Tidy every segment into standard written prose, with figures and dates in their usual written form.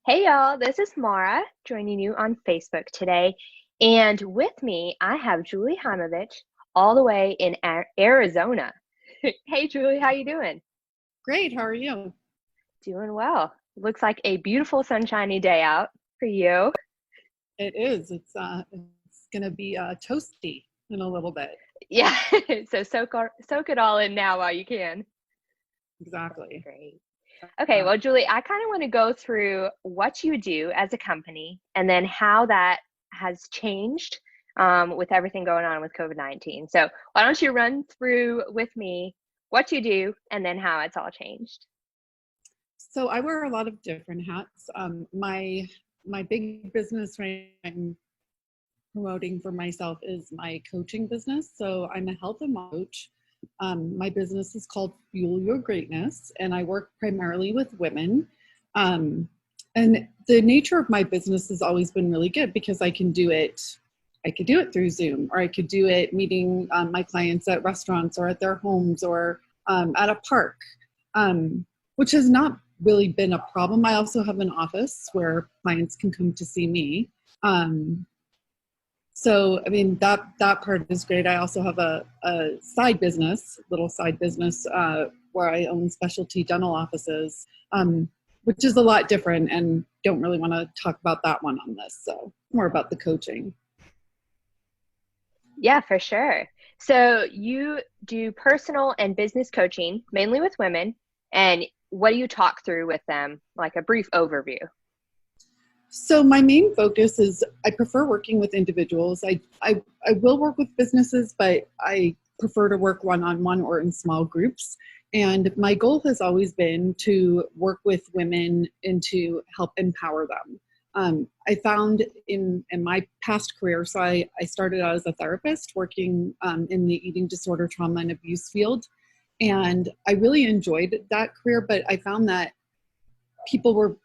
Hey y'all, this is Mara joining you on Facebook today. And with me, I have Julie Heimovich all the way in Arizona. Hey Julie, how you doing? Great, how are you? Doing well. Looks like a beautiful sunshiny day out for you. It is. It's gonna be toasty in a little bit. Yeah, so soak it all in now while you can. Exactly. Great. Okay, Uh, well, Julie, I kind of want to go through what you do as a company and then how that has changed with everything going on with COVID-19. So, why don't you run through with me what you do and then how it's all changed? so I wear a lot of different hats. My big business right now I'm promoting for myself is my coaching business. So I'm a health and wellness coach. My business is called Fuel Your Greatness, and I work primarily with women. Um, and the nature of my business has always been really good because I can do it. I could do it through Zoom, or I could do it meeting my clients at restaurants or at their homes or at a park, which has not really been a problem. I also have an office where clients can come to see me. Um, so, I mean, that part is great. I also have a side business, little side business, where I own specialty dental offices, which is a lot different, and don't really want to talk about that one on this. So, more about the coaching. Yeah, for sure. So, you do personal and business coaching mainly with women, and what do you talk through with them? Like a brief overview. So my main focus is I prefer working with individuals. I will work with businesses, but I prefer to work one-on-one or in small groups. And my goal has always been to work with women and to help empower them. I found in my past career, so I started out as a therapist working in the eating disorder, trauma, and abuse field. And I really enjoyed that career, but I found that people were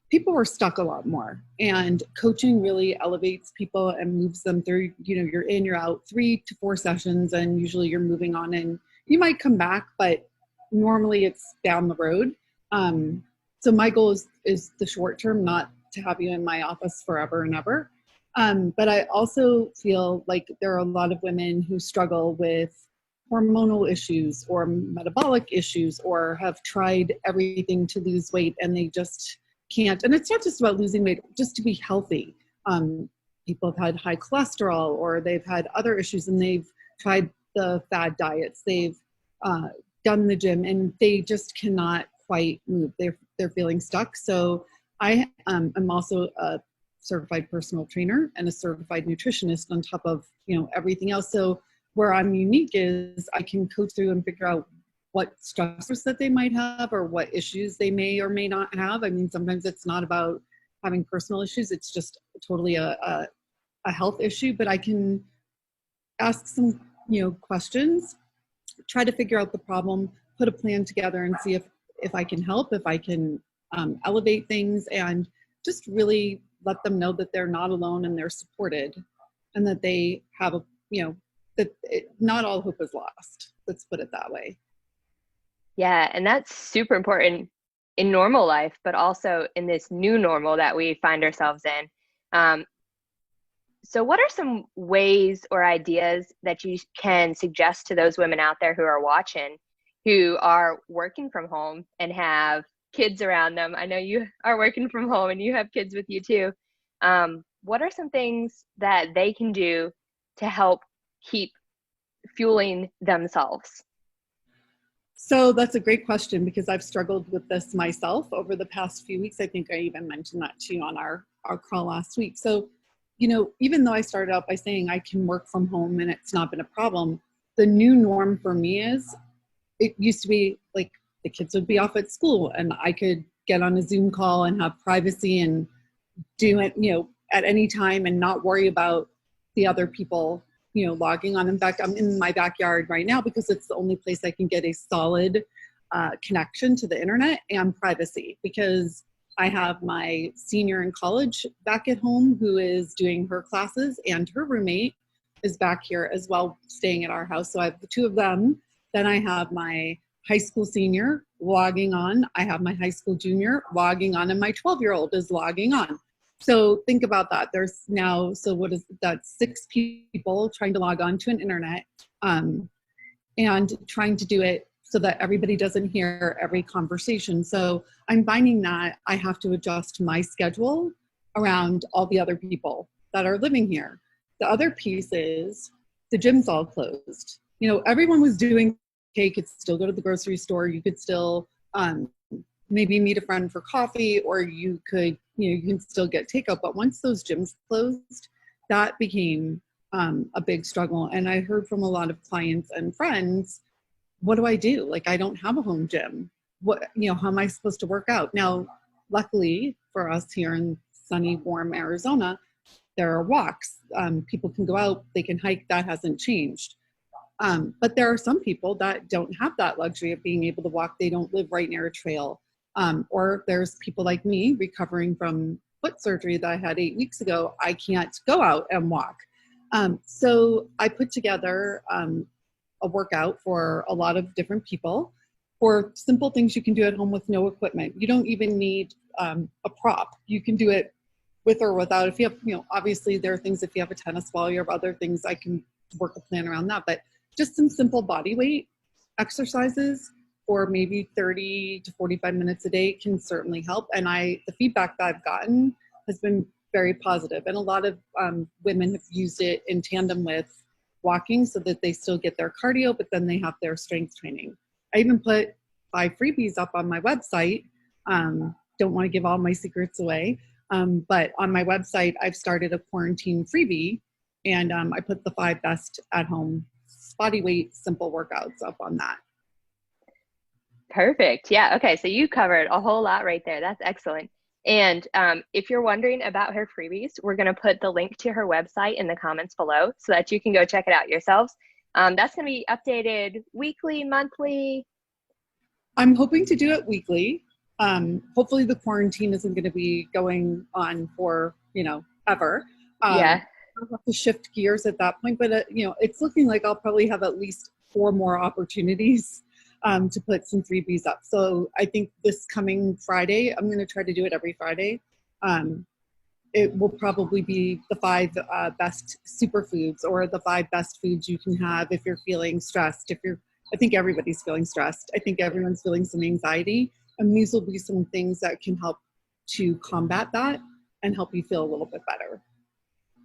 people were stuck a lot more, and coaching really elevates people and moves them through. You're in, you're out, 3 to 4 sessions, and usually you're moving on, and you might come back, but normally it's down the road. So my goal is the short term, not to have you in my office forever and ever. But I also feel like there are a lot of women who struggle with hormonal issues or metabolic issues, or have tried everything to lose weight and they just can't. And it's not just about losing weight, just to be healthy. People have had high cholesterol, or they've had other issues, and they've tried the fad diets, they've done the gym, and they just cannot quite move. They're feeling stuck. So I'm also a certified personal trainer and a certified nutritionist on top of everything else. So where I'm unique is I can coach through and figure out what stressors that they might have or what issues they may or may not have. I mean, sometimes it's not about having personal issues. It's just totally a health issue, but I can ask some, questions, try to figure out the problem, put a plan together and see if I can help, if I can elevate things, and just really let them know that they're not alone and they're supported, and that they have not all hope is lost. Let's put it that way. Yeah, and that's super important in normal life, but also in this new normal that we find ourselves in. Um, so, what are some ways or ideas that you can suggest to those women out there who are watching, who are working from home and have kids around them? I know you are working from home and you have kids with you too. What are some things that they can do to help keep fueling themselves? So that's a great question, because I've struggled with this myself over the past few weeks. I think I even mentioned that to you on our call last week. So, even though I started out by saying I can work from home and it's not been a problem, the new norm for me is, it used to be like the kids would be off at school and I could get on a Zoom call and have privacy and do it, at any time, and not worry about the other people, logging on. In fact, I'm in my backyard right now because it's the only place I can get a solid connection to the internet and privacy, because I have my senior in college back at home who is doing her classes, and her roommate is back here as well, staying at our house. So I have the two of them. Then I have my high school senior logging on. I have my high school junior logging on, and my 12-year-old is logging on. So think about that. There's now, so what is that, 6 people trying to log on to an internet, and trying to do it so that everybody doesn't hear every conversation. So I'm finding that I have to adjust my schedule around all the other people that are living here. The other piece is the gym's all closed. You know, everyone was doing okay, you could still go to the grocery store, you could still maybe meet a friend for coffee, or you could, you know, you can still get takeout. But once those gyms closed, that became a big struggle. And I heard from a lot of clients and friends, what do I do? Like, I don't have a home gym. What, you know, how am I supposed to work out? Now, luckily for us here in sunny, warm Arizona, there are walks. People can go out, they can hike, that hasn't changed. But there are some people that don't have that luxury of being able to walk. They don't live right near a trail. Or there's people like me recovering from foot surgery that I had 8 weeks ago. I can't go out and walk. So I put together a workout for a lot of different people for simple things you can do at home with no equipment. You don't even need a prop. You can do it with or without. If you have, you know, obviously there are things, if you have a tennis ball, you have other things, I can work a plan around that. But just some simple body weight exercises for maybe 30 to 45 minutes a day can certainly help. And the feedback that I've gotten has been very positive. And a lot of women have used it in tandem with walking so that they still get their cardio, but then they have their strength training. I even put 5 freebies up on my website. Don't want to give all my secrets away. But on my website, I've started a quarantine freebie, and I put the 5 best at home body weight simple workouts up on that. Perfect. Yeah. Okay. So you covered a whole lot right there. That's excellent. And if you're wondering about her freebies, we're going to put the link to her website in the comments below so that you can go check it out yourselves. That's going to be updated weekly, monthly. I'm hoping to do it weekly. Hopefully the quarantine isn't going to be going on for, you know, ever. Yeah. I'll have to shift gears at that point, but you know, it's looking like I'll probably have at least 4 more opportunities to put some freebies up. So I think this coming Friday, I'm going to try to do it every Friday. It will probably be the 5 best superfoods, or the 5 best foods you can have if you're feeling stressed. I think everybody's feeling stressed. I think everyone's feeling some anxiety, and these will be some things that can help to combat that and help you feel a little bit better.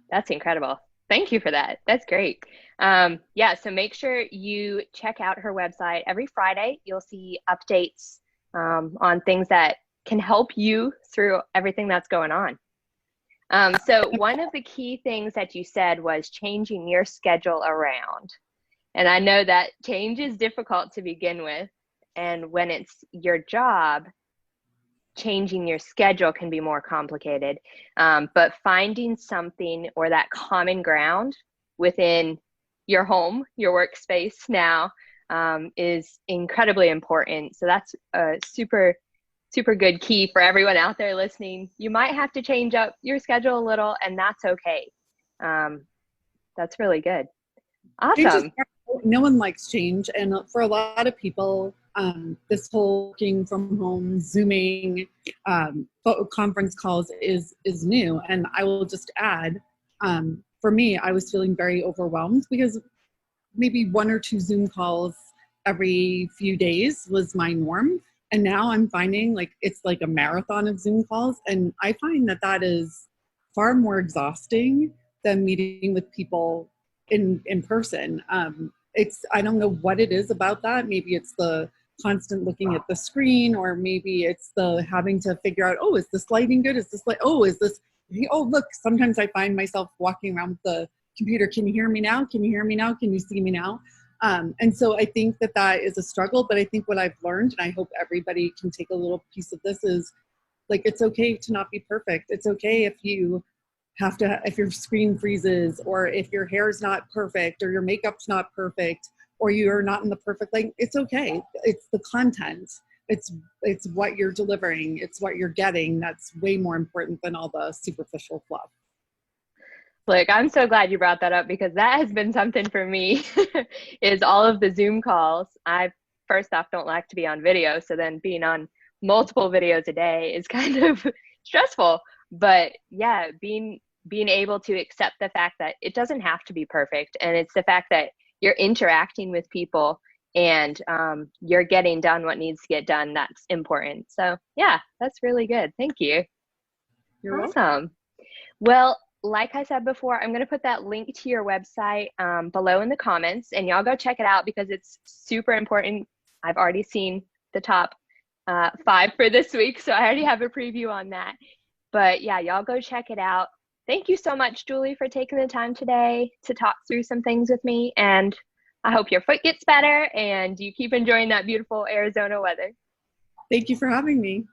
That's incredible. Thank you for that. That's great. Yeah, so make sure you check out her website. Every Friday, you'll see updates on things that can help you through everything that's going on. So one of the key things that you said was changing your schedule around. And I know that change is difficult to begin with. And when it's your job, changing your schedule can be more complicated. But finding something or that common ground within your home, your workspace now, is incredibly important. So that's a super good key for everyone out there listening. You might have to change up your schedule a little, and that's okay. That's really good. Awesome. No one likes change. And for a lot of people, this whole working from home, Zooming, conference calls is new. And I will just add, for me, I was feeling very overwhelmed because maybe 1 or 2 Zoom calls every few days was my norm. And now I'm finding like it's like a marathon of Zoom calls. And I find that is far more exhausting than meeting with people in person. I don't know what it is about that. Maybe it's the constant looking at the screen, or maybe it's the having to figure out, oh, is this lighting good? Is this look, sometimes I find myself walking around with the computer. Can you hear me now? Can you hear me now? Can you see me now? And so I think that is a struggle, but I think what I've learned, and I hope everybody can take a little piece of this, is like, it's okay to not be perfect. It's okay if if your screen freezes, or if your hair's not perfect, or your makeup's not perfect, or you're not in the perfect light. It's okay. It's the content. It's what you're delivering. It's what you're getting. That's way more important than all the superficial fluff. Look, I'm so glad you brought that up, because that has been something for me is all of the Zoom calls. I've first off don't like to be on video. So then being on multiple videos a day is kind of stressful. But yeah, being able to accept the fact that it doesn't have to be perfect. And it's the fact that you're interacting with people and you're getting done what needs to get done. That's important. So yeah, that's really good. Thank you. You're welcome. Awesome. Well, like I said before, I'm going to put that link to your website below in the comments, and y'all go check it out because it's super important. I've already seen the top 5 for this week, so I already have a preview on that. But yeah, y'all go check it out. Thank you so much, Julie, for taking the time today to talk through some things with me, and I hope your foot gets better and you keep enjoying that beautiful Arizona weather. Thank you for having me.